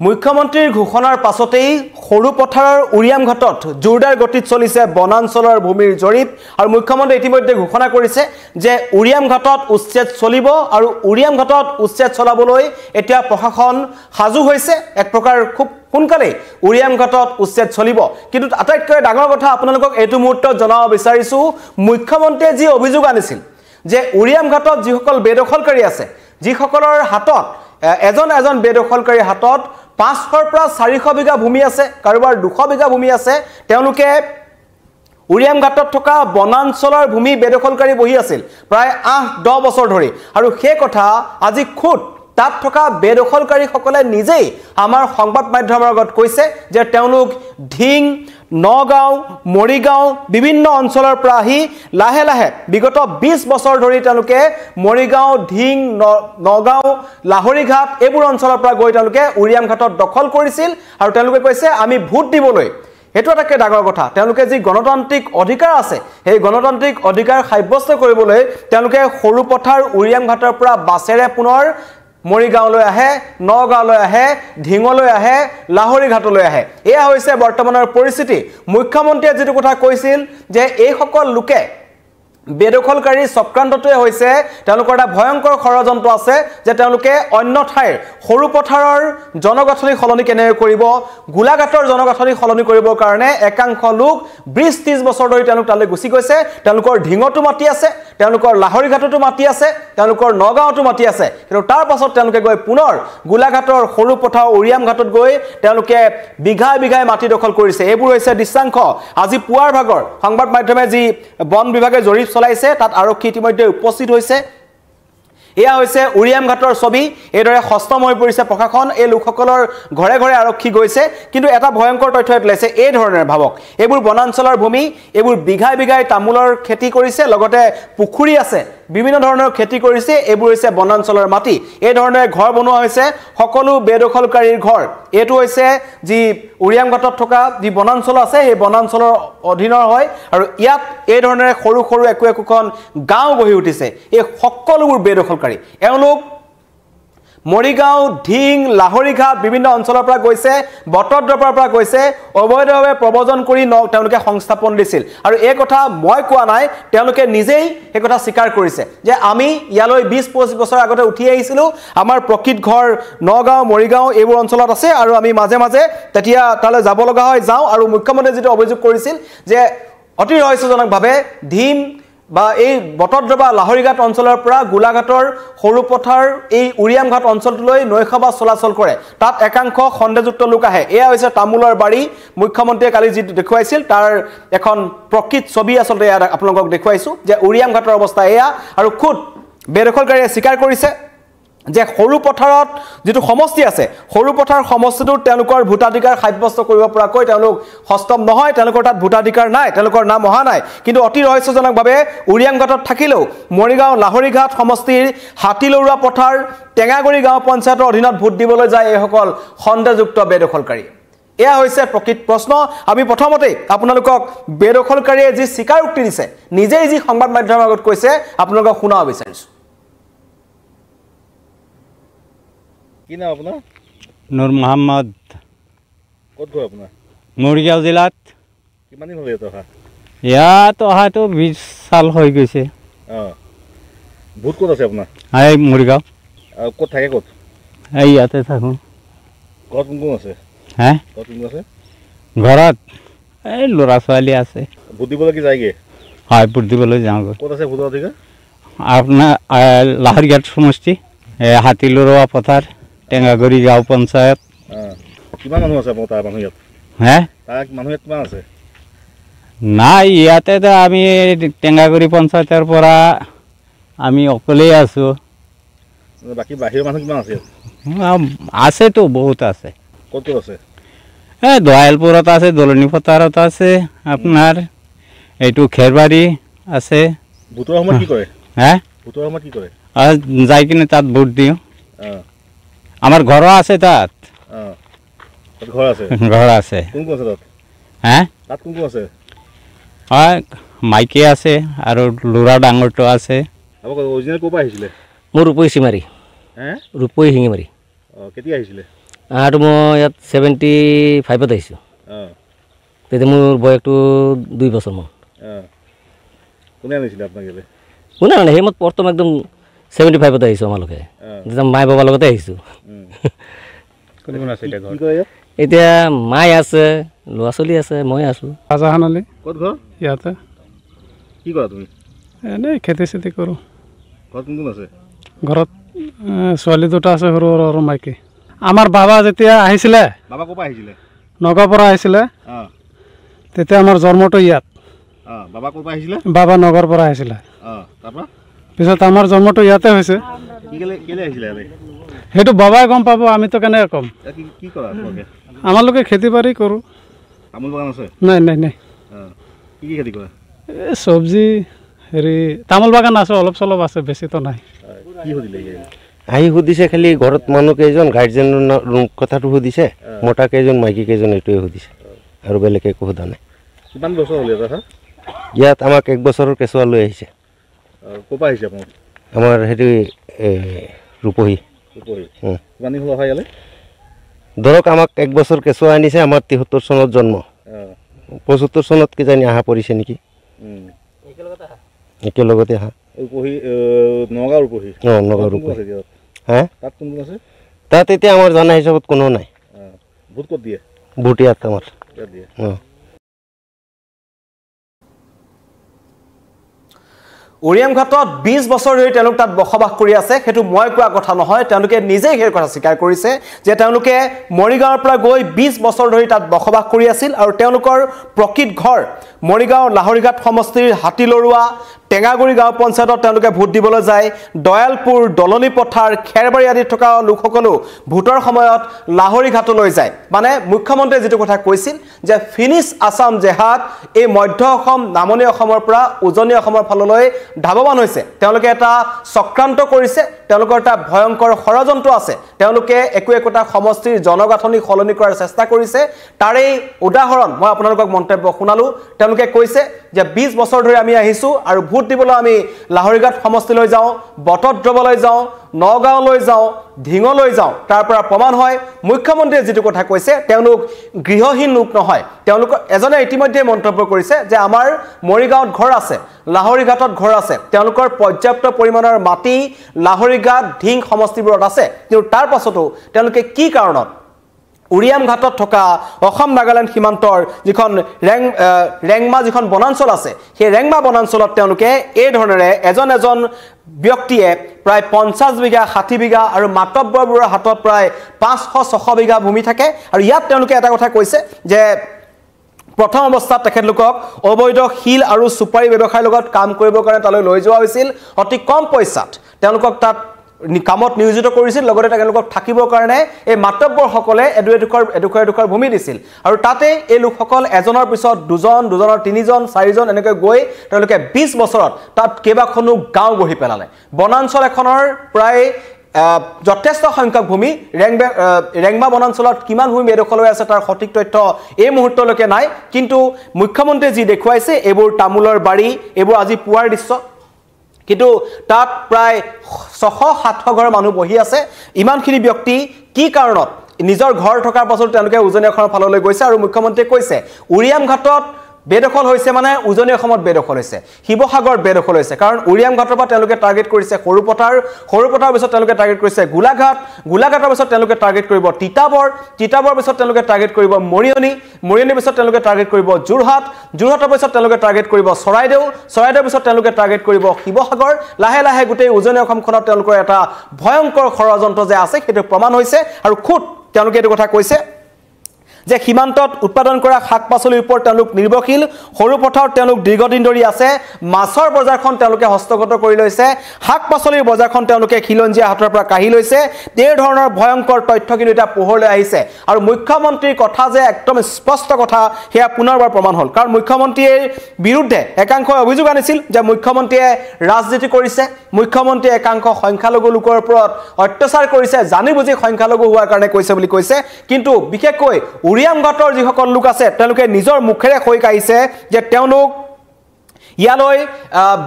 মুখ্যমন্ত্ৰীৰ ঘোষণাৰ পাছতেই সৰু পথাৰৰ উৰিয়াম ঘাটত জোৰদাৰ গতিত চলিছে বনাঞ্চলৰ ভূমিৰ জৰীপ আৰু মুখ্যমন্ত্ৰী ইতিমধ্যে ঘোষণা কৰিছে যে উৰিয়াম ঘাটত উচ্ছেদ চলিব আৰু উৰিয়াম ঘাটত উচ্ছেদ চলাবলৈ এতিয়া প্ৰশাসন সাজু হৈছে এক প্ৰকাৰ খুব সোনকালে উৰিয়াম ঘাটত উচ্ছেদ চলিব কিন্তু আটাইতকৈ ডাঙৰ কথা আপোনালোকক এইটো মুহূৰ্তত জনাব বিচাৰিছো মুখ্যমন্ত্ৰীয়ে যি অভিযোগ আনিছিল যে উৰিয়াম ঘাটত যিসকল বেদখলকাৰী আছে যিসকলৰ হাতত এজন বেদখলকাৰী হাতত 500 পৰা 400 বিঘা ভূমি আছে কাৰোবাৰ 200 বিঘা ভূমি আছে তেওঁলোকে উৰিয়াম ঘাটত থকা বনাঞ্চলৰ ভূমি বেদখলকাৰী বহি আছিল প্ৰায় 8-10 বছৰ ধৰি আৰু সেই কথা আজি খুদ তাত থকা বেদখলকাৰী সকলে নিজেই আমাৰ সংবাদ মাধ্যমৰ আগত কৈছে যে তেওঁলোক ঢিং নগাঁও মৰিগাঁও বিভিন্ন অঞ্চলৰ পৰা আহি লাহে লাহে বিগত 20 বছৰ ধৰি তেওঁলোকে মৰিগাঁও ঢিং নগাঁও লাহৰিঘাট এইবোৰ অঞ্চলৰ পৰা গৈ তেওঁলোকে উৰিয়াম ঘাটত দখল কৰিছিল আৰু তেওঁলোকে কৈছে আমি ভোট দিবলৈ এটো এটাকে ডাঙৰ কথা তেওঁলোকে যি গণতান্ত্ৰিক অধিকাৰ আছে সেই গণতান্ত্ৰিক অধিকাৰ সাব্যস্ত কৰিবলৈ তেওঁলোকে সৰু পথাৰ উৰিয়াম ঘাটৰ পৰা বাছেৰে পুনৰ মৰিগাঁওলৈ আহে নগাঁওলৈ আহে ঢিঙলৈ আহে লাহৰিঘাটলৈ আহে এয়া হৈছে বৰ্তমানৰ পৰিস্থিতি মুখ্যমন্ত্ৰীয়ে যেটো কথা কৈছিল যে এই সকল লোকে বেদখলকাৰী চক্ৰান্তটোৱে হৈছে তেওঁলোকৰ এটা ভয়ংকৰ ষড়যন্ত্ৰ আছে যে তেওঁলোকে অন্য ঠাইৰ সৰু পথাৰৰ জনগঠনি খলনি কেনে কৰিব গোলাঘাটৰ জনগঠনি খলনি কৰিবৰ কাৰণে একাংশ লোক 20-30 বছৰ ধৰি তেওঁলোক তালৈ গুচি গৈছে তেওঁলোকৰ ঢিঙটো মাটি আছে তেওঁলোকৰ লাহৰিঘাটটো মাটি আছে তেওঁলোকৰ নগাঁওটো মাটি আছে কিন্তু তাৰ পাছত তেওঁলোকে গৈ পুনৰ গোলাঘাটৰ সৰু পথাৰ উৰিয়াম ঘাটত গৈ তেওঁলোকে বিঘাই বিঘাই মাটি দখল কৰিছে এইবোৰ হৈছে দৃশ্যাংশ আজি পুৱাৰ ভাগৰ সংবাদ মাধ্যমে যি বন বিভাগে জৰীপ চলাইছে তাত আৰক্ষী ইতিমধ্যে উপস্থিত হৈছে এয়া হৈছে উৰিয়াম ঘাটৰ ছবি এদৰে হস্তম হৈ পৰিছে প্ৰশাসন এই লোকসকলৰ ঘৰে ঘৰে আৰক্ষী গৈছে কিন্তু এটা ভয়ংকৰ তথ্য এতলাইছে এই ধৰণৰ ভাবক এইবোৰ বনাঞ্চলৰ ভূমি এইবোৰ বিঘাই বিঘাই তামুলৰ খেতি কৰিছে লগতে পুখুৰী আছে বিভিন্ন ধৰণৰ খেতি কৰিছে এইবোৰ হৈছে বনাঞ্চলৰ মাটি এই ধৰণে ঘৰ বনোৱা হৈছে সকলো বেদখলকাৰীৰ ঘৰ এটো হৈছে যি উৰিয়াম ঘাটত থকা যি বনাঞ্চল আছে এই বনাঞ্চলৰ অধীনৰ হয় আৰু ইয়াত এই ধৰণে সৰু সৰু একোখন গাঁও গঢ়ি উঠিছে এই সকলোবোৰ বেদখলকাৰী এওঁলোক মৰিগাঁও ঢিং লাহৰিঘাট বিভিন্ন অঞ্চলৰ পৰা গৈছে বটদ্ৰপৰ পৰা গৈছে অবৈধভাৱে প্ৰবজন কৰি তেওঁলোকে সংস্থাপন দিছিল আৰু এই কথা মই কোৱা নাই তেওঁলোকে নিজেই এই কথা স্বীকাৰ কৰিছে যে আমি ইয়ালৈ 20-25 বছৰ আগতে উঠি আহিছিলো আমাৰ প্ৰকৃত ঘৰ নগাঁও মৰিগাঁও এইবোৰ অঞ্চলত আছে আৰু আমি মাজে মাজে তেতিয়া তালৈ যাব লগা হয় যাওঁ আৰু মুখ্যমন্ত্ৰীয়ে যেটো অভিযোগ কৰিছিল যে অতি ৰহস্যজনকভাৱে ঢিম বা এই বটদ্ৰবা লাহৰিঘাট অঞ্চলৰ পৰা গোলাঘাটৰ সৰু পথাৰ এই উৰিয়াম ঘাট অঞ্চললৈ নৈখবা চলাচল কৰে তাত একাংশ খণ্ডযুক্ত লোক আহে এয়া হৈছে তামুলৰ বাৰী মুখ্যমন্ত্ৰীয়ে কালি যি দেখুৱাইছিল তাৰ এখন প্ৰকৃত ছবি আসলে আপোনালোকক দেখুৱাইছো যে উৰিয়াম ঘাটৰ অৱস্থা এয়া আৰু খুদ বেদখলকাৰীয়ে স্বীকাৰ কৰিছে যে সৰু পথাৰত যেটো সমষ্টি আছে সৰু পথাৰ সমষ্টিটোৰ তেওঁলোকৰ ভোটাধিকাৰ সাব্যস্ত কৰিব পৰাকৈ তেওঁলোক হস্তম নহয় তেওঁলোকৰ তাত ভোটাধিকাৰ নাই তেওঁলোকৰ নাম অহা নাই কিন্তু অতি ৰহস্যজনকভাৱে উৰিয়াম ঘাটত থাকিলেও মৰিগাঁও লাহৰিঘাট সমষ্টিৰ হাতিলৰুৱা পথাৰ টেঙাগৰি গাঁও পঞ্চায়তৰ অধীনত ভোট দিবলৈ যায় এইসকল খণ্ডযুক্ত বেদখলকাৰী এয়া হৈছে প্ৰকৃত প্ৰশ্ন আমি প্ৰথমতে আপোনালোকক বেদখলকাৰীয়ে যি স্বীকাৰোক্তি দিছে নিজেই যি সংবাদ মাধ্যমৰ আগত কৈছে আপোনালোকক শুনাব বিচাৰিছো কি নাম আপোনাৰ নুৰ মোহাম্মদ ক'ত ঘৰ আপোনাৰ মৰিগাঁও জিলাত কিমান দিন হ'ল ইয়াত অহা ইয়াত অহাটো 20 সাল হৈ গৈছে ভোট ক'ত আছে আপোনাৰ এই মৰিগাঁও আৰু ক'ত থাকে ক'ত এই ইয়াতে থাকোঁ ঘৰত কোন কোন আছে হে ঘৰত কোন আছে ঘৰত এই ল'ৰা ছোৱালী আছে ভোট দিবলৈ কি যায়গৈ হয় ভোট দিবলৈ যাওঁগৈ ক'ত আছে ভোটৰ অধিকাৰ আপোনাৰ লাহৰিঘাট সমষ্টি হাতিলৰুৱা পথাৰ টেঙাগৰি গাঁও পঞ্চায়ত কিমান মানুহ আছে আপোনাৰ তাৰ মানুহ ইয়াত হে তাৰ মানুহ ইয়াত কিমান আছে নাই ইয়াতে আমি টেঙাগৰি পঞ্চায়তৰ পৰা আমি অকলেই আছোঁ বাকী বাহিৰৰ মানুহ কিমান আছে ইয়াত আছেতো বহুত আছে ক'ত ক'ত আছে এই দয়ালপুৰত আছে দলনি পথাৰত আছে আপোনাৰ এইটো খেৰবাৰী আছে ভোটৰ সময়ত কি কৰে হে ভোটৰ সময়ত কি কৰে যাই কিনে তাত ভোট দিওঁ আমাৰ ঘৰো আছে তাত ঘৰ আছে ঘৰ আছে কোন কোন আছে তাত হে তাত কোন কোন আছে হয় মাইকী আছে আৰু ল'ৰা ডাঙৰটো আছে অৰিজিনেল ক'ৰ পৰা আহিছিলে মোৰ ৰূপৈ চিমাৰি হে ৰূপৈ শিঙিমাৰি কেতিয়া আহিছিলে আৰু মই ইয়াত 75ত আহিছোঁ তেতিয়া মোৰ বয়সটো 2 বছৰ মান কোনে আনিছিলে আপোনাক ইয়ালৈ কোনে মানে সেই মই প্ৰথম একদম 75ত আহিছোঁ আমালোকে যেতিয়া মাই বাবাৰ লগতে আহিছোঁ কোন কোন আছে এতিয়া কি কৰে ইয়াত এতিয়া মাই আছে ল'ৰা ছোৱালী আছে মই আছোঁ শাহজাহান আলী ক'ত ঘৰ ইয়াতে কি কৰা তুমি এনেই খেতি চেতি কৰোঁ ঘৰত কোন কোন আছে ঘৰত ছোৱালী দুটা আছে সৰু সৰু আৰু মাইকী আমাৰ বাবা যেতিয়া আহিছিলে বাবা ক'ৰ পৰা আহিছিলে নগাঁৱৰ পৰা আহিছিলে তেতিয়া আমাৰ জন্মটো ইয়াত বাবা ক'ৰ পৰা আহিছিলে বাবা নগাঁৱৰ পৰা আহিছিলে তাৰপৰা পিছত আমাৰ জন্মটো ইয়াতে হৈছে কেলৈ আহিছিলে ইয়ালৈ সেইটো বাবাই গম পাব আমিতো কেনেকৈ ক'ম কি কৰা তোমালোকে আমালোকে খেতি বাৰী কৰোঁ তামোল বাগান আছে নাই নাই নাই কি কি খেতি কৰা এই চব্জি হেৰি তামোল বাগান আছে অলপ চলপ আছে বেছিতো নাই কি সুধিলে আহি সুধিছে খালি ঘৰত মানুহ কেইজন গাৰ্জেনৰ কথাটো সুধিছে মতা কেইজন মাইকী কেইজন এইটোৱে সুধিছে আৰু বেলেগ একো সোধা নাই কিমান বছৰ হ'ল ইয়াত ইয়াত আমাক 1 বছৰৰ কেঁচুৱা লৈ আহিছে ক'ৰ পৰা আহিছে আপোনাক আমাৰ হেৰি ৰূপহী কিমান দিন হ'ল অহা ইয়ালৈ ধৰক আমাক 1 বছৰ কেঁচুৱা আনিছে আমাৰ 73 চনত জন্ম 75 চনত কিজানি অহা পৰিছে নেকি একেলগতে অহা নগাঁৱৰ ৰূপহী নগাঁৱৰ ৰূপহী হা তাত কোন কোন আছে তাত এতিয়া আমাৰ জনা হিচাপত কোনো নাই ভোট ক'ত দিয়ে ভোট ইয়াত আমাৰ দিয়ে উৰিয়াম ঘাটত 20 বছৰ ধৰি তেওঁলোক তাত বসবাস কৰি আছে সেইটো মই কোৱা কথা নহয় তেওঁলোকে নিজেই সেই কথা স্বীকাৰ কৰিছে যে তেওঁলোকে মৰিগাঁৱৰ পৰা গৈ 20 বছৰ ধৰি তাত বসবাস কৰি আছিল আৰু তেওঁলোকৰ প্ৰকৃত ঘৰ মৰিগাঁও লাহৰিঘাট সমষ্টিৰ হাতীলৰুৱা টেঙাগুৰি গাঁও পঞ্চায়তত তেওঁলোকে ভোট দিবলৈ যায় দয়ালপুৰ দলনি পথাৰ খেৰবাৰী আদিত থকা লোকসকলো ভোটৰ সময়ত লাহৰিঘাটলৈ যায় মানে মুখ্যমন্ত্ৰীয়ে যেটো কথা কৈছিল যে ফিনিশ আসাম জেহাদ এই মধ্য অসম নামনি অসমৰ পৰা উজনি অসমৰ ফাললৈ ধাৱমান হৈছে তেওঁলোকে এটা চক্ৰান্ত কৰিছে তেওঁলোকৰ এটা ভয়ংকৰ ষড়যন্ত্ৰ আছে তেওঁলোকে একোটা সমষ্টিৰ জনগাঁথনি খলনি কৰাৰ চেষ্টা কৰিছে তাৰে উদাহৰণ মই আপোনালোকক মন্তব্য শুনালো তেওঁলোকে কৈছে যে 20 বছৰ ধৰি আমি আহিছো আৰু ভোট দিবলৈ আমি লাহৰিঘাট সমষ্টিলৈ যাওঁ বটদ্ৰৱলৈ যাওঁ নগাঁৱলৈ যাওঁ ঢিঙলৈ যাওঁ তাৰ পৰা প্ৰমাণ হয় মুখ্যমন্ত্ৰীয়ে যেটো কথা কৈছে তেওঁলোক গৃহহীন লোক নহয় তেওঁলোক এজনে ইতিমধ্যে মন্তব্য কৰিছে যে আমাৰ মৰিগাঁৱত ঘৰ আছে লাহৰিঘাটত ঘৰ আছে তেওঁলোকৰ পৰ্যাপ্ত পৰিমাণৰ মাটি লাহৰিঘাট ঢিং সমষ্টিবোৰত আছে কিন্তু তাৰ পাছতো তেওঁলোকে কি কাৰণত উৰিয়াম ঘাটত থকা অসম নাগালেণ্ড সীমান্তৰ যিখন ৰেংমা যিখন বনাঞ্চল আছে সেই ৰেংমা বনাঞ্চলত তেওঁলোকে এই ধৰণেৰে এজন ব্যক্তিয়ে প্ৰায় 50 বিঘা 60 বিঘা আৰু মাতব্বৰবোৰৰ হাতত প্ৰায় 500-600 বিঘা ভূমি থাকে আৰু ইয়াত তেওঁলোকে এটা কথা কৈছে যে প্ৰথম অৱস্থাত তেখেতলোকক অবৈধ শিল আৰু সুপাৰী ব্যৱসায়ৰ লগত কাম কৰিবৰ কাৰণে তালৈ লৈ যোৱা হৈছিল অতি কম পইচাত তেওঁলোকক তাত কামত নিয়োজিত কৰিছিল লগতে তেওঁলোকক থাকিবৰ কাৰণে এই মাতব্বৰসকলে এডোখৰ ভূমি দিছিল আৰু তাতে এই লোকসকল এজনৰ পিছত দুজনৰ তিনিজন চাৰিজন এনেকৈ গৈ তেওঁলোকে 20 বছৰত তাত কেইবাখনো গাঁও গঢ়ি পেলালে বনাঞ্চল এখনৰ প্ৰায় যথেষ্ট সংখ্যক ভূমি ৰেংমা বনাঞ্চলত কিমান ভূমি এডোখৰ হৈ আছে তাৰ সঠিক তথ্য এই মুহূৰ্তলৈকে নাই কিন্তু মুখ্যমন্ত্ৰীয়ে যি দেখুৱাইছে এইবোৰ তামোলৰ বাৰী এইবোৰ আজি পুৱাৰ দৃশ্য কিন্তু তাত প্ৰায় 600-700 ঘৰ মানুহ বহি আছে ইমানখিনি ব্যক্তি কি কাৰণত নিজৰ ঘৰ থকাৰ পাছত তেওঁলোকে উজনি অসমৰ ফাললৈ গৈছে আৰু মুখ্যমন্ত্ৰীয়ে কৈছে উৰিয়াম ঘাটত বেদখল হৈছে মানে উজনি অসমত বেদখল হৈছে শিৱসাগৰ বেদখল হৈছে কাৰণ উৰিয়াম ঘাটৰ পৰা তেওঁলোকে টাৰ্গেট কৰিছে সৰুপথাৰ পিছত তেওঁলোকে টাৰ্গেট কৰিছে গোলাঘাটৰ পিছত তেওঁলোকে টাৰ্গেট কৰিব তিতাবৰ পিছত তেওঁলোকে টাৰ্গেট কৰিব মৰিয়নি পিছত তেওঁলোকে টাৰ্গেট কৰিব যোৰহাটৰ পিছত তেওঁলোকে টাৰ্গেট কৰিব চৰাইদেউ পিছত তেওঁলোকে টাৰ্গেট কৰিব শিৱসাগৰ লাহে লাহে গোটেই উজনি অসমখনত তেওঁলোকৰ এটা ভয়ংকৰ ষড়যন্ত্ৰ যে আছে সেইটো প্ৰমাণ হৈছে আৰু খুদ তেওঁলোকে এইটো কথা কৈছে যে সীমান্তত উৎপাদন কৰা শাক-পাচলিৰ ওপৰত তেওঁলোক নিৰ্ভৰশীল সৰুপথাৰত তেওঁলোক দীৰ্ঘদিন ধৰি আছে মাছৰ বজাৰখন তেওঁলোকে হস্তগত কৰি লৈছে শাক-পাচলিৰ বজাৰখন তেওঁলোকে খিলঞ্জীয়া হাতৰ পৰা কাঢ়ি লৈছে এই ধৰণৰ ভয়ংকৰ তথ্য কিন্তু এটা পোহৰলৈ আহিছে আৰু মুখ্যমন্ত্ৰীৰ কথা যে একদম স্পষ্ট কথা হেয়া পুনৰবাৰ প্ৰমাণ হ'ল কাৰণ মুখ্যমন্ত্ৰীৰ বিৰুদ্ধে একাংশই অভিযোগ আনিছিল যে মুখ্যমন্ত্ৰীয়ে ৰাজনীতি কৰিছে মুখ্যমন্ত্ৰীয়ে একাংশ সংখ্যালঘু লোকৰ ওপৰত অত্যাচাৰ কৰিছে জানি বুজি সংখ্যালঘু হোৱাৰ কাৰণে কৈছে বুলি কৈছে কিন্তু বিশেষকৈ উৰিয়াম ঘাটৰ যিসকল লোক আছে তেওঁলোকে নিজৰ মুখেৰে কৈ কাঢ়িছে যে তেওঁলোক ইয়ালৈ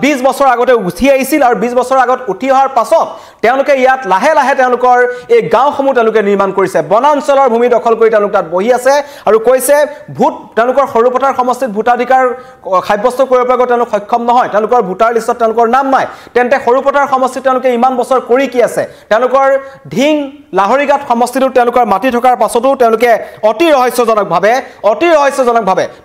20 বছৰ আগতে উঠি আহিছিল আৰু 20 বছৰ আগত উঠি অহাৰ পাছত তেওঁলোকে ইয়াত লাহে লাহে তেওঁলোকৰ এই গাঁওসমূহ তেওঁলোকে নিৰ্মাণ কৰিছে বনাঞ্চলৰ ভূমি দখল কৰি তেওঁলোক তাত বহি আছে আৰু কৈছে ভোট তেওঁলোকৰ সৰুপথাৰ সমষ্টিত ভোটাধিকাৰ সাব্যস্ত কৰিব পৰাকৈ তেওঁলোক সক্ষম নহয় তেওঁলোকৰ ভোটাৰ লিষ্টত তেওঁলোকৰ নাম নাই তেন্তে সৰুপথাৰ সমষ্টিত তেওঁলোকে ইমান বছৰ কৰি কি আছে তেওঁলোকৰ ঢিং লাহৰিঘাট সমষ্টিটো তেওঁলোকৰ মাটি থকাৰ পাছতো তেওঁলোকে অতি ৰহস্যজনকভাৱে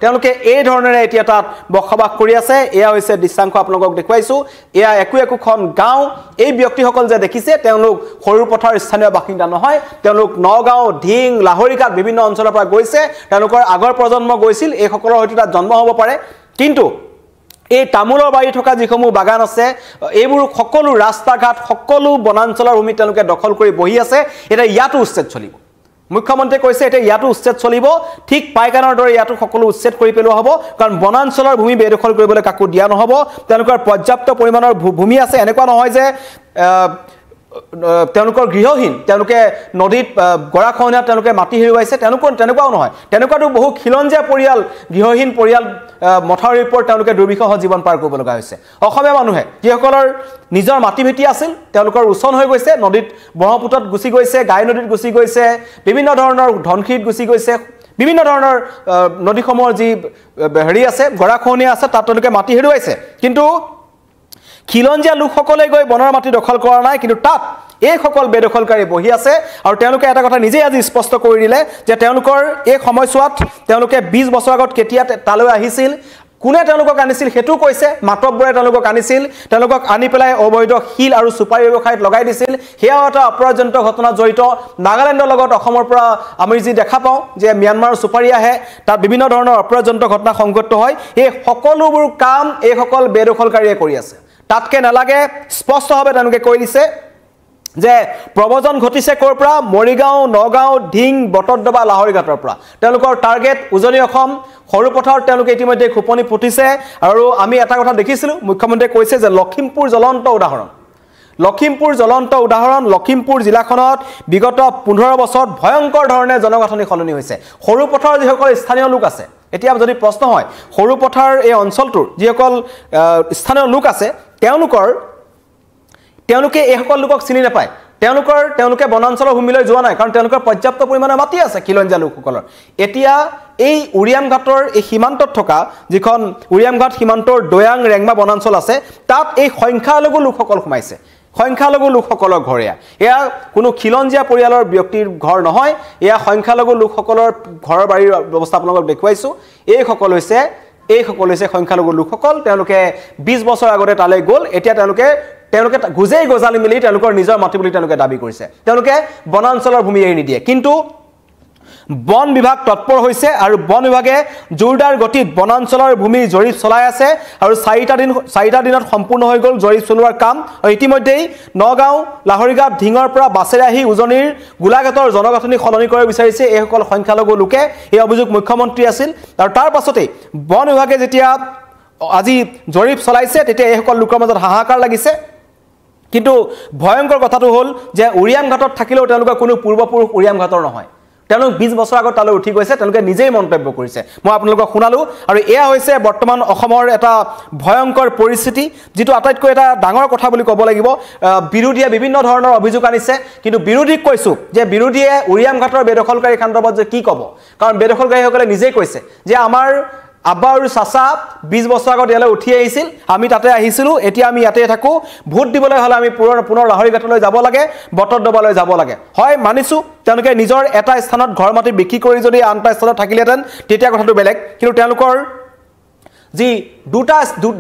তেওঁলোকে এই ধৰণেৰে এতিয়া তাত বসবাস কৰি আছে এয়া হৈছে দৃশ্যাংশ আপোনালোকক দেখুৱাইছো এয়া একোখন গাঁও এই ব্যক্তিসকল যে দেখিছে তেওঁলোক সৰুপথাৰ স্থানীয় বাসিন্দা নহয় তেওঁলোক নগাঁও ঢিং লাহৰিঘাট বিভিন্ন অঞ্চলৰ পৰা গৈছে তেওঁলোকৰ আগৰ প্ৰজন্ম গৈছিল এই সকলৰ হয়তো তাত জন্ম হ'ব পাৰে কিন্তু এই তামোলৰ বাৰী থকা যিসমূহ বাগান আছে এইবোৰ সকলো ৰাস্তা ঘাট সকলো বনাঞ্চলৰ ভূমি তেওঁলোকে দখল কৰি বহি আছে এটা ইয়াতো উচ্ছেদ চলিব মুখ্যমন্ত্ৰীয়ে কৈছে এটা ইয়াতো উচ্ছেদ চলিব ঠিক পাইকানৰ দৰে ইয়াতো সকলো উচ্ছেদ কৰি পেলোৱা হ'ব কাৰণ বনাঞ্চলৰ ভূমি বেদখল কৰিবলৈ কাকো দিয়া নহ'ব তেওঁলোকৰ পৰ্যাপ্ত পৰিমাণৰ ভূমি আছে এনেকুৱা নহয় যে তেওঁলোকৰ গৃহহীন তেওঁলোকে নদীত গৰাখহনীয়াত তেওঁলোকে মাটি হেৰুৱাইছে তেনেকুৱাও নহয় তেনেকুৱাতো বহু খিলঞ্জীয়া পৰিয়াল গৃহহীন পৰিয়াল মথাউৰিৰ ওপৰত তেওঁলোকে দুৰ্বিষহ জীৱন পাৰ কৰিব লগা হৈছে অসমীয়া মানুহে যিসকলৰ নিজৰ মাটি ভেটি আছিল তেওঁলোকৰ উচন হৈ গৈছে নদীত ব্ৰহ্মপুত্ৰত গুচি গৈছে গাই নদীত গুচি গৈছে বিভিন্ন ধৰণৰ ধনশীত গুচি গৈছে বিভিন্ন ধৰণৰ নদীসমূহৰ যি হেৰি আছে গৰাখহনীয়া আছে তাত তেওঁলোকে মাটি হেৰুৱাইছে কিন্তু খিলঞ্জীয়া লোকসকলে গৈ বনৰ মাটি দখল কৰা নাই কিন্তু তাত এইসকল বেদখলকাৰী বহি আছে আৰু তেওঁলোকে এটা কথা নিজেই আজি স্পষ্ট কৰি দিলে যে তেওঁলোকৰ এই সময়ছোৱাত তেওঁলোকে 20 বছৰ আগত কেতিয়া তালৈ আহিছিল কোনে তেওঁলোকক আনিছিল হেতু কৈছে মাতব্বৰে তেওঁলোকক আনিছিল তেওঁলোকক আনি পেলাই অবৈধ শিল আৰু সুপাৰী ব্যৱসায়ত লগাই দিছিল হেয়াও এটা অপৰাজনিত ঘটনা জড়িত নাগালেণ্ডৰ লগত অসমৰ পৰা আমি যি দেখা পাওঁ যে মিয়ানমাৰৰ সুপাৰী আহে তাত বিভিন্ন ধৰণৰ অপৰাজনিত ঘটনা সংঘটিত হয় এই সকলোবোৰ কাম এইসকল বেদখলকাৰীয়ে কৰি আছে তাতকে নালাগে স্পষ্টভাৱে তেওঁলোকে কৈ দিছে যে প্ৰবজন ঘটিছে ক'ৰ পৰা মৰিগাঁও নগাঁও ঢিং বটদ্ৰবা লাহৰিঘাটৰ পৰা তেওঁলোকৰ টাৰ্গেট উজনি অসম সৰুপথাৰত তেওঁলোকে ইতিমধ্যে খুপনি পুতিছে আৰু আমি এটা কথা দেখিছিলোঁ মুখ্যমন্ত্ৰীয়ে কৈছে যে লখিমপুৰ জ্বলন্ত উদাহৰণ লখিমপুৰ জিলাখনত বিগত 15 বছৰত ভয়ংকৰ ধৰণে জনগাঁথনি সলনি হৈছে সৰুপথাৰৰ যিসকল স্থানীয় লোক আছে এতিয়া যদি প্ৰশ্ন হয় সৰুপথাৰ এই অঞ্চলটোৰ যিসকল স্থানীয় লোক আছে তেওঁলোকে এইসকল লোকক চিনি নাপায় তেওঁলোকে বনাঞ্চলৰ ভূমিলৈ যোৱা নাই কাৰণ তেওঁলোকৰ পৰ্যাপ্ত পৰিমাণৰ মাটি আছে খিলঞ্জীয়া লোকসকলৰ এতিয়া এই উৰিয়ামঘাটৰ এই সীমান্তত থকা যিখন উৰিয়ামঘাট সীমান্তৰ দয়াং ৰেংমা বনাঞ্চল আছে তাত এই সংখ্যালঘু লোকসকল সোমাইছে সংখ্যালঘু লোকসকলৰ ঘৰ এয়া কোনো খিলঞ্জীয়া পৰিয়ালৰ ব্যক্তিৰ ঘৰ নহয় এয়া সংখ্যালঘু লোকসকলৰ ঘৰৰ বাৰীৰ ব্যৱস্থা আপোনালোকক দেখুৱাইছোঁ এইসকল হৈছে সংখ্যালঘু লোকসকল তেওঁলোকে 20 বছৰ আগতে তালৈ গ'ল এতিয়া তেওঁলোকে গুজেই গজালি মিলি তেওঁলোকৰ নিজৰ মাটি বুলি তেওঁলোকে দাবী কৰিছে তেওঁলোকে বনাঞ্চলৰ ভূমি এৰি নিদিয়ে কিন্তু বন বিভাগ তৎপৰ হৈছে আৰু বন বিভাগে জোৰদাৰ গতিত বনাঞ্চলৰ ভূমি জৰীপ চলাই আছে আৰু 4টা দিনত সম্পূৰ্ণ হৈ গ'ল জৰীপ চলোৱাৰ কাম আৰু ইতিমধ্যেই নগাঁও লাহৰিঘাট ঢিঙৰ পৰা বাছেৰে আহি উজনিৰ গোলাঘাটৰ জনগাঁথনি সলনি কৰিব বিচাৰিছে এইসকল সংখ্যালঘু লোকে এই অভিযোগ মুখ্যমন্ত্ৰী আছিল আৰু তাৰ পাছতেই বন বিভাগে যেতিয়া আজি জৰীপ চলাইছে তেতিয়া এইসকল লোকৰ মাজত হাহাকাৰ লাগিছে কিন্তু ভয়ংকৰ কথাটো হ'ল যে উৰিয়ামঘাটত থাকিলেও তেওঁলোকৰ কোনো পূৰ্বপুৰুষ উৰিয়ামঘাটৰ নহয় তেওঁলোক 20 বছৰ আগত তালৈ উঠি গৈছে তেওঁলোকে নিজেই মন্তব্য কৰিছে মই আপোনালোকক শুনালো আৰু এয়া হৈছে বৰ্তমান অসমৰ এটা ভয়ংকৰ পৰিস্থিতি যেটো আটাইতকৈ এটা ডাঙৰ কথা বুলি ক'ব লাগিব বিৰোধীয়ে বিভিন্ন ধৰণৰ অভিযোগ আনিছে কিন্তু বিৰোধীক কৈছো যে বিৰোধীয়ে উৰিয়ামঘাটৰ বেদখলকাৰী সন্দৰ্ভত যে কি ক'ব কাৰণ বেদখলকাৰীসকলে নিজেই কৈছে যে আমাৰ আব্বা আৰু চাচা 20 বছৰ আগত ইয়ালৈ উঠি আহিছিল আমি তাতে আহিছিলো এতিয়া আমি ইয়াতে থাকো ভোট দিবলৈ হলে আমি পুনৰ লাহৰিঘাটলৈ যাব লাগে বটদ্ৰবালৈ যাব লাগে হয় মানিছো তেওঁলোকে নিজৰ এটা স্থানত ঘৰ মাটি বিক্ৰী কৰি যদি আনটা স্থানত থাকিলেতেন তেতিয়া কথাটো বেলেগ কিন্তু তেওঁলোকৰ যি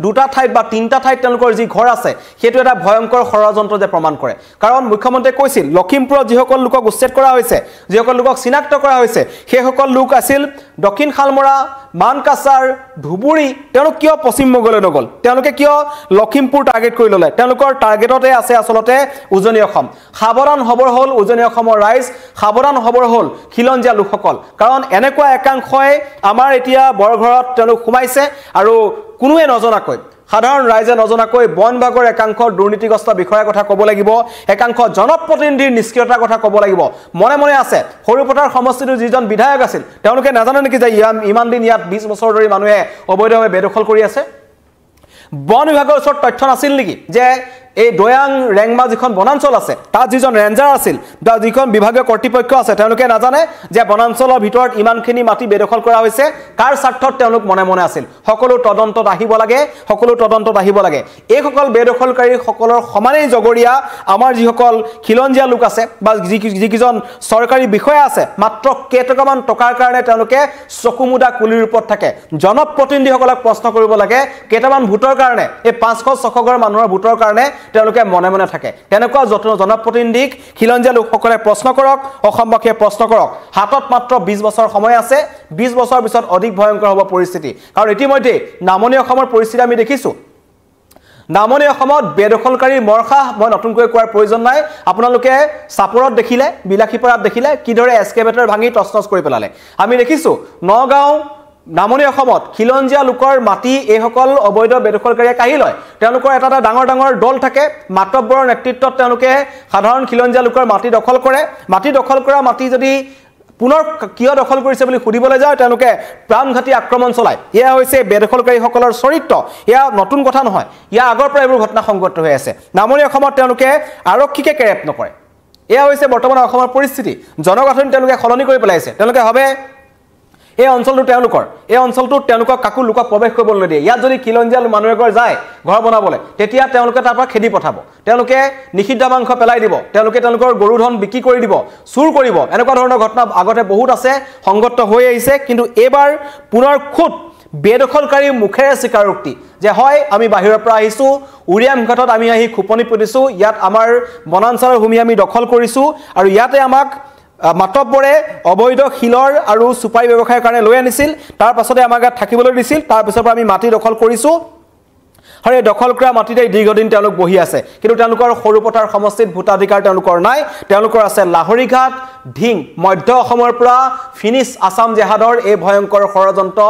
দুটা ঠাইত বা তিনটা ঠাইত তেওঁলোকৰ যি ঘৰ আছে সেইটো এটা ভয়ংকৰ ষড়যন্ত্ৰ যে প্ৰমাণ কৰে কাৰণ মুখ্যমন্ত্ৰীয়ে কৈছিল লখিমপুৰত যিসকল লোকক উচ্ছেদ কৰা হৈছে যিসকল লোকক চিনাক্ত কৰা হৈছে সেইসকল লোক আছিল দক্ষিণ শালমৰা মানকাছাৰ ধুবুৰী তেওঁলোক কিয় পশ্চিম বংগলৈ নগ'ল তেওঁলোকে কিয় লখিমপুৰ টাৰ্গেট কৰি ল'লে তেওঁলোকৰ টাৰ্গেটতে আছে আচলতে উজনি অসম সাৱধান হবৰ হ'ল উজনি অসমৰ ৰাইজ সাৱধান হবৰ হ'ল খিলঞ্জীয়া লোকসকল কাৰণ এনেকুৱা একাংশই আমাৰ এতিয়া বৰঘৰত তেওঁলোক সোমাইছে আৰু কোনোৱে নজনাকৈ সাধাৰণ ৰাইজে নজনাকৈ বন বিভাগৰ একাংশ দুৰ্নীতিগ্ৰস্ত বিষয়াৰ কথা ক'ব লাগিব একাংশ জনপ্ৰতিনিধিৰ নিষ্ক্ৰিয়তাৰ কথা ক'ব লাগিব মনে মনে আছে সৰুপথাৰ সমষ্টিৰ যিজন বিধায়ক আছিল তেওঁলোকে নাজানে নেকি যে ইমান দিন ইয়াত 20 বছৰ ধৰি মানুহে অবৈধভাৱে বেদখল কৰি আছে বন বিভাগৰ ওচৰত তথ্য নাছিল নেকি যে এই দয়াং ৰেংমা যিখন বনাঞ্চল আছে তাত যিজন ৰেঞ্জাৰ আছিল বা যিখন বিভাগীয় কৰ্তৃপক্ষ আছে তেওঁলোকে নাজানে যে বনাঞ্চলৰ ভিতৰত ইমানখিনি মাটি বেদখল কৰা হৈছে কাৰ স্বাৰ্থত তেওঁলোক মনে মনে আছিল সকলো তদন্তত আহিব লাগে এইসকল বেদখলকাৰী সকলৰ সমানেই জগৰীয়া আমাৰ যিসকল খিলঞ্জীয়া লোক আছে বা যিকিজন চৰকাৰী বিষয়া আছে মাত্ৰ কেইটকামান টকাৰ কাৰণে তেওঁলোকে চকুমুদা কুলিৰ ওপৰত থাকে জনপ্ৰতিনিধিসকলক প্ৰশ্ন কৰিব লাগে কেইটামান ভোটৰ কাৰণে এই 500-600 ঘৰ মানুহৰ ভোটৰ কাৰণে তেওঁলোকে মনে মনে থাকে তেনেকুৱা জনপ্ৰতিনিধিক খিলঞ্জীয়া লোকসকলে প্ৰশ্ন কৰক অসমবাসীয়ে প্ৰশ্ন কৰক হাতত মাত্ৰ 20 বছৰ সময় আছে 20 বছৰ পিছত অধিক ভয়ংকৰ হ'ব পৰিস্থিতি কাৰণ ইতিমধ্যে নামনি অসমৰ পৰিস্থিতি আমি দেখিছো নামনি অসমত বেদখলকাৰী মৰখা মই নতুনকৈ কোৱাৰ প্ৰয়োজন নাই আপোনালোকে সাপৰত দেখিলে বিলাখীপাৰাত দেখিলে কিদৰে এস্কেভেটৰ ভাঙি টছটছ কৰি পেলালে আমি দেখিছো নগাঁও নামনি অসমত খিলঞ্জীয়া লোকৰ মাটি এইসকল অবৈধ বেদখলকাৰীয়ে কাঢ়ি লয় তেওঁলোকৰ এটা ডাঙৰ দল থাকে মাতব্বৰৰ নেতৃত্বত তেওঁলোকে সাধাৰণ খিলঞ্জীয়া লোকৰ মাটি দখল কৰে মাটি যদি পুনৰ কিয় দখল কৰিছে বুলি সুধিবলৈ যায় তেওঁলোকে প্ৰাণঘাতী আক্ৰমণ চলায় এয়া হৈছে বেদখলকাৰীসকলৰ চৰিত্ৰ এয়া নতুন কথা নহয় ইয়া আগৰ পৰা এইবোৰ ঘটনা সংঘটিত হৈ আছে নামনি অসমত তেওঁলোকে আৰক্ষীকে কেৰেপ নকৰে এয়া হৈছে বৰ্তমান অসমৰ পৰিস্থিতি জনগাঁথনি তেওঁলোকে সলনি কৰি পেলাইছে তেওঁলোকে ভাবে এই অঞ্চলটো তেওঁলোকক কাকো লোকক প্ৰৱেশ কৰিবলৈ দিয়ে ইয়াত যদি খিলঞ্জীয়া মানুহ এঘৰ যায় ঘৰ বনাবলৈ তেতিয়া তেওঁলোকে তাৰ পৰা খেদি পঠাব তেওঁলোকে নিষিদ্ধ মাংস পেলাই দিব তেওঁলোকৰ গৰু ধন বিক্ৰী কৰি দিব চুৰ কৰিব এনেকুৱা ধৰণৰ ঘটনা আগতে বহুত আছে সংগত হৈ আহিছে কিন্তু এবাৰ পুনৰ খুদ বেদখলকাৰী মুখেৰে স্বীকাৰোক্তি যে হয় আমি বাহিৰৰ পৰা আহিছো উৰিয়াম ঘাটত আমি আহি খুপনি পুতিছো ইয়াত আমাৰ বনাঞ্চলৰ ভূমি আমি দখল কৰিছো আৰু ইয়াতে আমাক মাতব্বৰে অবৈধ শিলৰ আৰু সুপাৰী ব্যৱসায়ৰ কাৰণে লৈ আনিছিল তাৰ পাছতে আমাক থাকিবলৈ দিছিল তাৰ পিছৰ পৰা আমি মাটি দখল কৰিছো আৰু এই দখল কৰা মাটিতে দীৰ্ঘদিন তেওঁলোক বহি আছে কিন্তু তেওঁলোকৰ সৰুপথাৰ সমষ্টিত ভোটাধিকাৰ তেওঁলোকৰ নাই তেওঁলোকৰ আছে লাহৰীঘাট ঢিং মধ্য অসমৰ পৰা ফিনিছ আসাম জেহাদৰ এই ভয়ংকৰ ষড়যন্ত্ৰ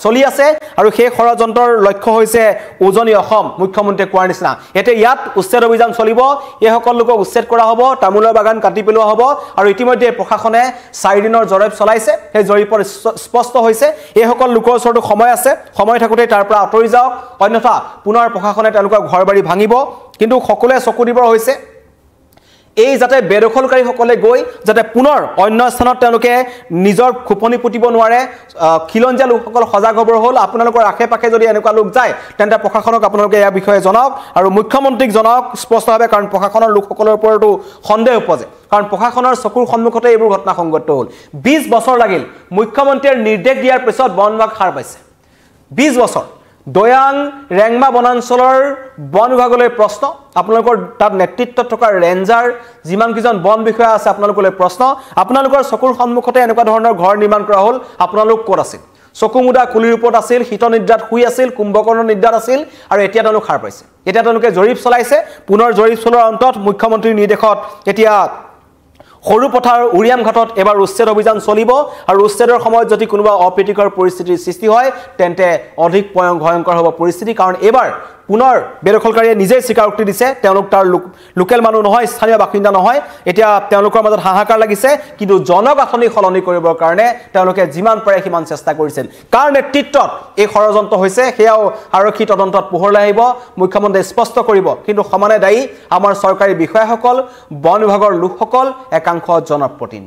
চলি আছে আৰু সেই ষড়যন্ত্ৰৰ লক্ষ্য হৈছে উজনি অসম মুখ্যমন্ত্ৰীয়ে কোৱাৰ নিচিনা এতিয়া ইয়াত উচ্ছেদ অভিযান চলিব এই সকল লোকক উচ্ছেদ কৰা হ'ব তামোলৰ বাগান কাটি পেলোৱা হ'ব আৰু ইতিমধ্যে প্ৰশাসনে 4 দিনৰ জৰীপ চলাইছে সেই জৰীপৰ স্পষ্ট হৈছে এই সকল লোকৰ ওচৰতো সময় থাকোতে তাৰ পৰা আঁতৰি যাওক অন্যথা পুনৰ প্ৰশাসনে তেওঁলোকৰ ঘৰবাৰী ভাঙিব কিন্তু সকলোৱে চকু দিবৰ হৈছে এই যাতে বেদখলকাৰীসকলে গৈ যাতে পুনৰ অন্য স্থানত তেওঁলোকে নিজৰ খুপনি পুতিব নোৱাৰে খিলঞ্জীয়া লোকসকল সজাগ হ'বৰ হ'ল আপোনালোকৰ আশে-পাশে যদি এনেকুৱা লোক যায় তেন্তে প্ৰশাসনক আপোনালোকে ইয়াৰ বিষয়ে জনাওক আৰু মুখ্যমন্ত্ৰীক জনাওক স্পষ্টভাৱে কাৰণ প্ৰশাসনৰ লোকসকলৰ ওপৰতো সন্দেহ উপজে কাৰণ প্ৰশাসনৰ চকুৰ সন্মুখতে এইবোৰ ঘটনা সংঘটিত হ'ল 20 বছৰ লাগিল মুখ্যমন্ত্ৰীৰ নিৰ্দেশ দিয়াৰ পিছত বন বিভাগ সাৰ পাইছে 20 বছৰ দয়াং ৰেংমা বনাঞ্চলৰ বন বিভাগলৈ প্ৰশ্ন আপোনালোকৰ তাত নেতৃত্বত থকা ৰেঞ্জাৰ যিমান কিজন বন বিষয়া আছে আপোনালোকলৈ প্ৰশ্ন আপোনালোকৰ চকুৰ সন্মুখতে এনেকুৱা ধৰণৰ ঘৰ নিৰ্মাণ কৰা হ'ল আপোনালোক ক'ত আছিল চকুমুদা কুলিৰ ওপৰত আছিল শীত নিদ্ৰাত শুই আছিল কুম্ভকৰ্ণ নিদ্ৰাত আছিল আৰু এতিয়া তেওঁলোক সাৰ পাইছে এতিয়া তেওঁলোকে জৰীপ চলাইছে পুনৰ জৰীপ চলোৱাৰ অন্তত মুখ্যমন্ত্ৰীৰ নিৰ্দেশত এতিয়া সৰুপথাৰ উৰিয়াম ঘাটত এবাৰ উচ্ছেদ অভিযান চলিব আৰু উচ্ছেদৰ সময়ত যদি কোনোবা অপ্ৰীতিকৰ পৰিস্থিতিৰ সৃষ্টি হয় তেন্তে অধিক ভয়ংকৰ হ'ব পৰিস্থিতি কাৰণ এবাৰ পুনৰ বেদখলকাৰীয়ে নিজে স্বীকাৰোক্তি দিছে তেওঁলোক তাৰ লোকেল মানুহ নহয় স্থানীয় বাসিন্দা নহয় এতিয়া তেওঁলোকৰ মাজত হাহাকাৰ লাগিছে কিন্তু জনগাঁথনি সলনি কৰিবৰ কাৰণে তেওঁলোকে যিমান পাৰে সিমান চেষ্টা কৰিছিল কাৰ নেতৃত্বত এই ষড়যন্ত্ৰ হৈছে সেয়াও আৰক্ষী তদন্তত পোহৰলৈ আহিব মুখ্যমন্ত্ৰীয়ে স্পষ্ট কৰিব কিন্তু সমানে দায়ী আমাৰ চৰকাৰী বিষয়াসকল বন বিভাগৰ লোকসকল একাংশ জনপ্ৰতিনিধি